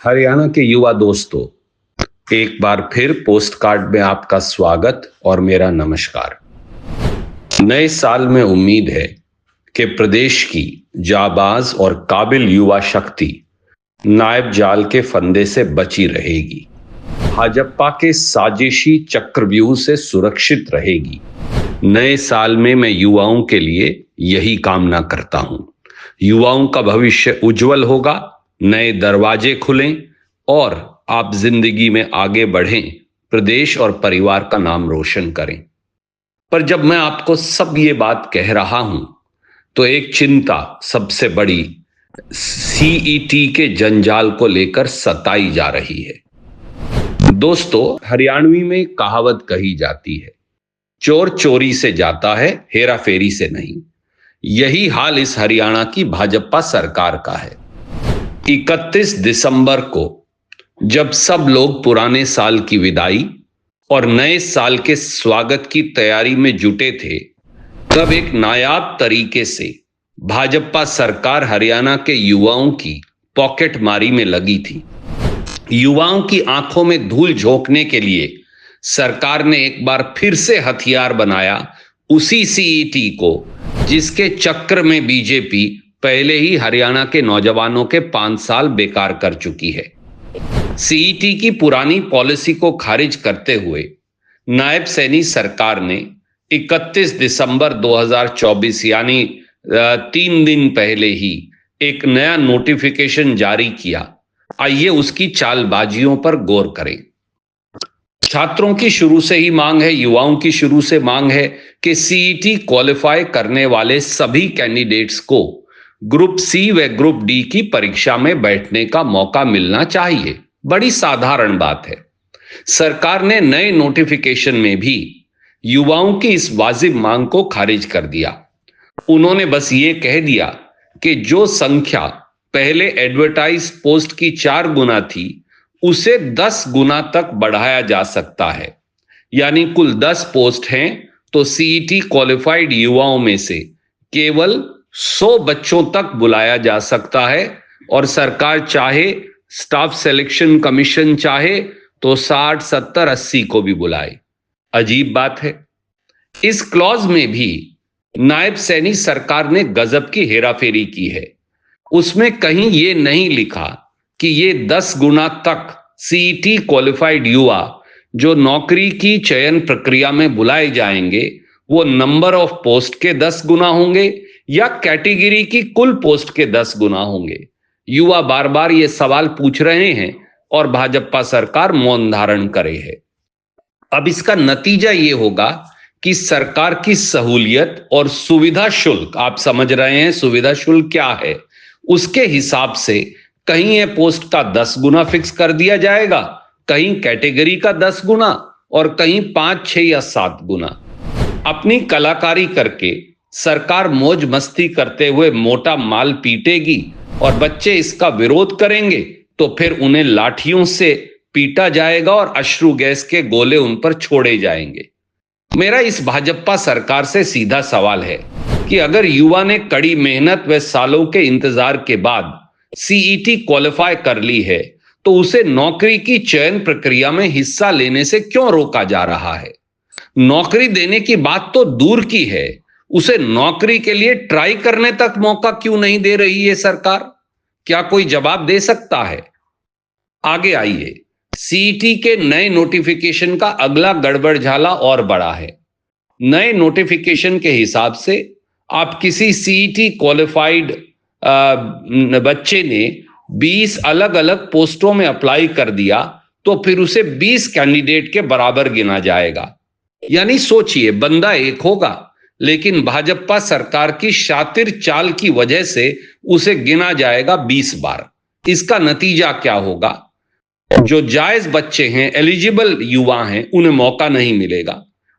हरियाणा के युवा दोस्तों, एक बार फिर पोस्ट कार्ड में आपका स्वागत और मेरा नमस्कार। नए साल में उम्मीद है कि प्रदेश की जाबाज और काबिल युवा शक्ति नायब जाल के फंदे से बची रहेगी, भाजपा के साजिशी चक्रव्यूह से सुरक्षित रहेगी। नए साल में मैं युवाओं के लिए यही कामना करता हूं। युवाओं का भविष्य उज्जवल होगा, नए दरवाजे खुलें और आप जिंदगी में आगे बढ़ें, प्रदेश और परिवार का नाम रोशन करें। पर जब मैं आपको सब ये बात कह रहा हूं तो एक चिंता सबसे बड़ी सीईटी के जंजाल को लेकर सताई जा रही है। दोस्तों, हरियाणवी में एक कहावत कही जाती है, चोर चोरी से जाता है, हेरा फेरी से नहीं। यही हाल इस हरियाणा की भाजपा सरकार का है। 31 दिसंबर को जब सब लोग पुराने साल की विदाई और नए साल के स्वागत की तैयारी में जुटे थे, तब एक नायाब तरीके से भाजपा सरकार हरियाणा के युवाओं की पॉकेट मारी में लगी थी। युवाओं की आंखों में धूल झोंकने के लिए सरकार ने एक बार फिर से हथियार बनाया उसी सीईटी को, जिसके चक्कर में बीजेपी पहले ही हरियाणा के नौजवानों के 5 साल बेकार कर चुकी है। सीईटी की पुरानी पॉलिसी को खारिज करते हुए नायब सैनी सरकार ने 31 दिसंबर 2024 यानी 3 दिन पहले ही एक नया नोटिफिकेशन जारी किया। आइए उसकी चालबाजियों पर गौर करें। छात्रों की शुरू से ही मांग है, युवाओं की शुरू से मांग है कि सीईटी क्वालिफाई करने वाले सभी कैंडिडेट्स को ग्रुप सी व ग्रुप डी की परीक्षा में बैठने का मौका मिलना चाहिए। बड़ी साधारण बात है। सरकार ने नए नोटिफिकेशन में भी युवाओं की इस वाजिब मांग को खारिज कर दिया। उन्होंने बस ये कह दिया कि जो संख्या पहले एडवर्टाइज पोस्ट की 4 गुना थी, उसे 10 गुना तक बढ़ाया जा सकता है। यानी कुल 10 पोस्ट हैं तो सीईटी क्वालिफाइड युवाओं में से केवल 100 बच्चों तक बुलाया जा सकता है, और सरकार चाहे, स्टाफ सिलेक्शन कमीशन चाहे तो 60, 70, 80 को भी बुलाए। अजीब बात है। इस क्लॉज में भी नायब सैनी सरकार ने गजब की हेराफेरी की है। उसमें कहीं ये नहीं लिखा कि ये 10 गुना तक सीईटी क्वालिफाइड युवा जो नौकरी की चयन प्रक्रिया में बुलाए जाएंगे, वो नंबर ऑफ पोस्ट के 10 गुना होंगे या कैटेगरी की कुल पोस्ट के 10 गुना होंगे। युवा बार बार ये सवाल पूछ रहे हैं और भाजपा सरकार मौन धारण करे है। अब इसका नतीजा ये होगा कि सरकार की सहूलियत और सुविधा शुल्क, आप समझ रहे हैं सुविधा शुल्क क्या है, उसके हिसाब से कहीं ये पोस्ट का 10 गुना फिक्स कर दिया जाएगा, कहीं कैटेगरी का 10 गुना और कहीं 5, 6 या 7 गुना। अपनी कलाकारी करके सरकार मौज मस्ती करते हुए मोटा माल पीटेगी और बच्चे इसका विरोध करेंगे तो फिर उन्हें लाठियों से पीटा जाएगा और अश्रु गैस के गोले उन पर छोड़े जाएंगे। मेरा इस भाजपा सरकार से सीधा सवाल है कि अगर युवा ने कड़ी मेहनत व सालों के इंतजार के बाद सीईटी क्वालिफाई कर ली है, तो उसे नौकरी की चयन प्रक्रिया में हिस्सा लेने से क्यों रोका जा रहा है? नौकरी देने की बात तो दूर की है, उसे नौकरी के लिए ट्राई करने तक मौका क्यों नहीं दे रही है सरकार? क्या कोई जवाब दे सकता है? आगे आइए, सीईटी के नए नोटिफिकेशन का अगला गड़बड़झाला और बड़ा है। नए नोटिफिकेशन के हिसाब से आप किसी सीईटी क्वालिफाइड बच्चे ने 20 अलग अलग पोस्टों में अप्लाई कर दिया तो फिर उसे 20 कैंडिडेट के बराबर गिना जाएगा। यानी सोचिए, बंदा एक होगा लेकिन भाजपा सरकार की शातिर चाल की वजह से उसे गिना जाएगा 20 बार। इसका नतीजा क्या होगा? जो जायज बच्चे हैं, एलिजिबल युवा हैं, उन्हें मौका नहीं मिलेगा।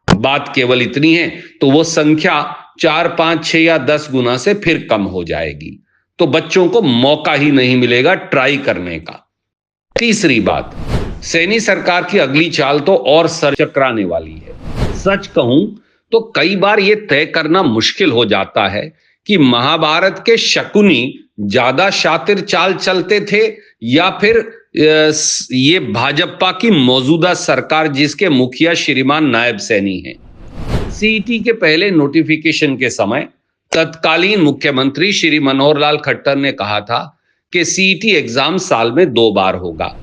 बात केवल इतनी है तो वो संख्या 4, 5, 6 या 10 गुना से फिर कम हो जाएगी, तो बच्चों को मौका ही नहीं मिलेगा ट्राई करने का। तीसरी बात, सैनी सरकार की अगली चाल तो और सर चकराने वाली है। सच कहूं तो कई बार यह तय करना मुश्किल हो जाता है कि महाभारत के शकुनी ज्यादा शातिर चाल चलते थे या फिर ये भाजपा की मौजूदा सरकार जिसके मुखिया श्रीमान नायब सैनी हैं। सीईटी के पहले नोटिफिकेशन के समय तत्कालीन मुख्यमंत्री श्री मनोहर लाल खट्टर ने कहा था कि सीईटी एग्जाम साल में 2 बार होगा।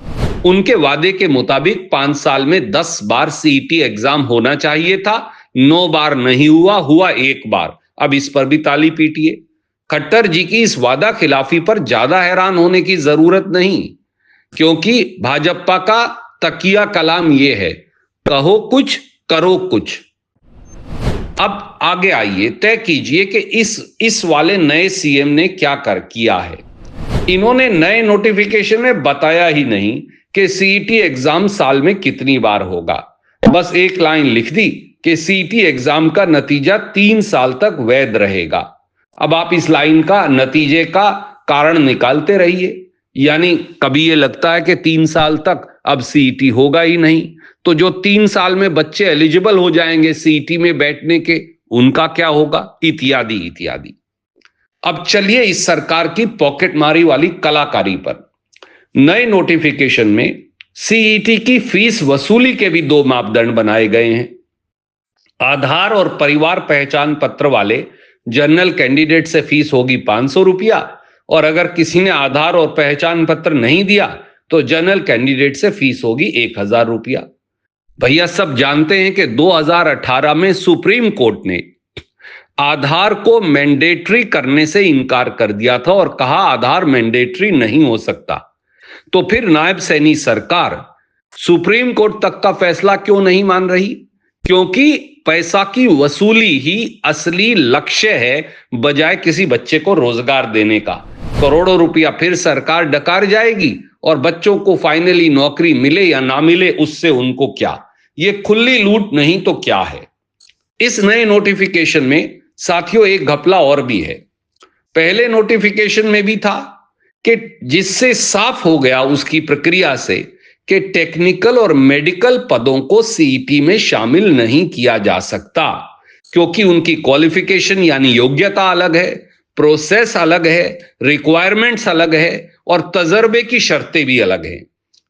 उनके वादे के मुताबिक 5 साल में 10 बार सीईटी एग्जाम होना चाहिए था। 9 बार नहीं हुआ, हुआ 1 बार। अब इस पर भी ताली पीटिए। खट्टर जी की इस वादा खिलाफी पर ज्यादा हैरान होने की जरूरत नहीं, क्योंकि भाजपा का तकिया कलाम यह है, कहो कुछ करो कुछ। अब आगे आइए, तय कीजिए कि इस वाले नए सीएम ने क्या किया है। इन्होंने नए नोटिफिकेशन में बताया ही नहीं कि सीईटी एग्जाम साल में कितनी बार होगा। बस एक लाइन लिख दी कि सीईटी एग्जाम का नतीजा 3 साल तक वैध रहेगा। अब आप इस लाइन का नतीजे का कारण निकालते रहिए। यानी कभी ये लगता है कि 3 साल तक अब सीईटी होगा ही नहीं, तो जो 3 साल में बच्चे एलिजिबल हो जाएंगे सीईटी में बैठने के, उनका क्या होगा, इत्यादि इत्यादि। अब चलिए इस सरकार की पॉकेटमारी वाली कलाकारी पर। नए नोटिफिकेशन में सीईटी की फीस वसूली के भी 2 मापदंड बनाए गए हैं। आधार और परिवार पहचान पत्र वाले जनरल कैंडिडेट से फीस होगी 500 रुपया, और अगर किसी ने आधार और पहचान पत्र नहीं दिया तो जनरल कैंडिडेट से फीस होगी 1000 रुपया। भैया सब जानते हैं कि 2018 में सुप्रीम कोर्ट ने आधार को मैंडेटरी करने से इनकार कर दिया था और कहा आधार मैंडेटरी नहीं हो सकता। तो फिर नायब सैनी सरकार सुप्रीम कोर्ट तक का फैसला क्यों नहीं मान रही? क्योंकि पैसा की वसूली ही असली लक्ष्य है, बजाय किसी बच्चे को रोजगार देने का। करोड़ों रुपया फिर सरकार डकार जाएगी और बच्चों को फाइनली नौकरी मिले या ना मिले उससे उनको क्या, ये खुली लूट नहीं तो क्या है। इस नए नोटिफिकेशन में साथियों एक घपला और भी है। पहले नोटिफिकेशन में भी था कि जिससे साफ हो गया उसकी प्रक्रिया से कि टेक्निकल और मेडिकल पदों को सीईटी में शामिल नहीं किया जा सकता, क्योंकि उनकी क्वालिफिकेशन यानी योग्यता अलग है, प्रोसेस अलग है, रिक्वायरमेंट्स अलग है और तजर्बे की शर्तें भी अलग हैं।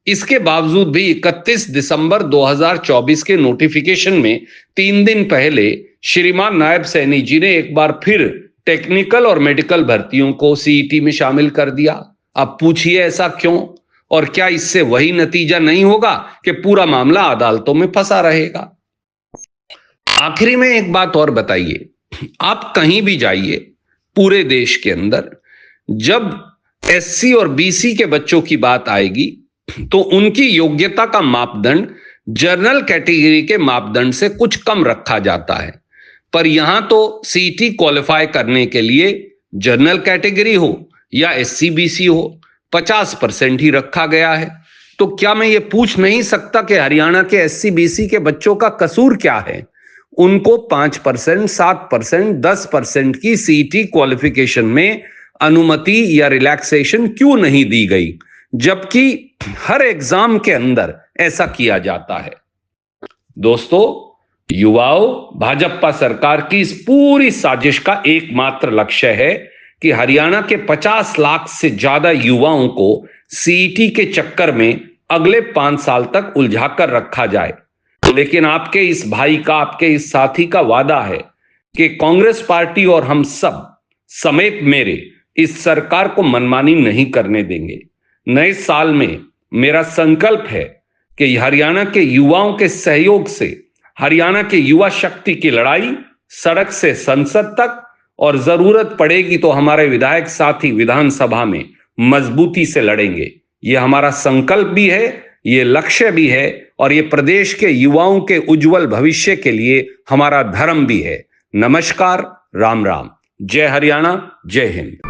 इसके बावजूद भी 31 दिसंबर 2024 के नोटिफिकेशन में 3 दिन पहले श्रीमान नायब सैनी जी ने एक बार फिर टेक्निकल और मेडिकल भर्तियों को सीईटी में शामिल कर दिया। अब पूछिए ऐसा क्यों, और क्या इससे वही नतीजा नहीं होगा कि पूरा मामला अदालतों में फंसा रहेगा? आखिरी में एक बात और बताइए, आप कहीं भी जाइए पूरे देश के अंदर, जब एससी और बीसी के बच्चों की बात आएगी तो उनकी योग्यता का मापदंड जनरल कैटेगरी के मापदंड से कुछ कम रखा जाता है। पर यहां तो सीईटी क्वालिफाई करने के लिए जनरल कैटेगरी हो या एससी बीसी हो 50% ही रखा गया है। तो क्या मैं ये पूछ नहीं सकता कि हरियाणा के एससी बीसी के बच्चों का कसूर क्या है? उनको 5%, 7%, 10% की सीईटी क्वालिफिकेशन में अनुमति या रिलैक्सेशन क्यों नहीं दी गई, जबकि हर एग्जाम के अंदर ऐसा किया जाता है? दोस्तों, युवाओं, भाजपा सरकार की इस पूरी साजिश का एकमात्र लक्ष्य है कि हरियाणा के 50 लाख से ज्यादा युवाओं को सीईटी के चक्कर में अगले 5 साल तक उलझाकर रखा जाए। लेकिन आपके इस भाई का, आपके इस साथी का वादा है कि कांग्रेस पार्टी और हम सब समेत मेरे इस सरकार को मनमानी नहीं करने देंगे। नए साल में मेरा संकल्प है कि हरियाणा के युवाओं के सहयोग से हरियाणा के युवा शक्ति की लड़ाई सड़क से संसद तक, और जरूरत पड़ेगी तो हमारे विधायक साथी विधानसभा में मजबूती से लड़ेंगे। ये हमारा संकल्प भी है, ये लक्ष्य भी है, और ये प्रदेश के युवाओं के उज्जवल भविष्य के लिए हमारा धर्म भी है। नमस्कार, राम राम, जय हरियाणा, जय हिंद।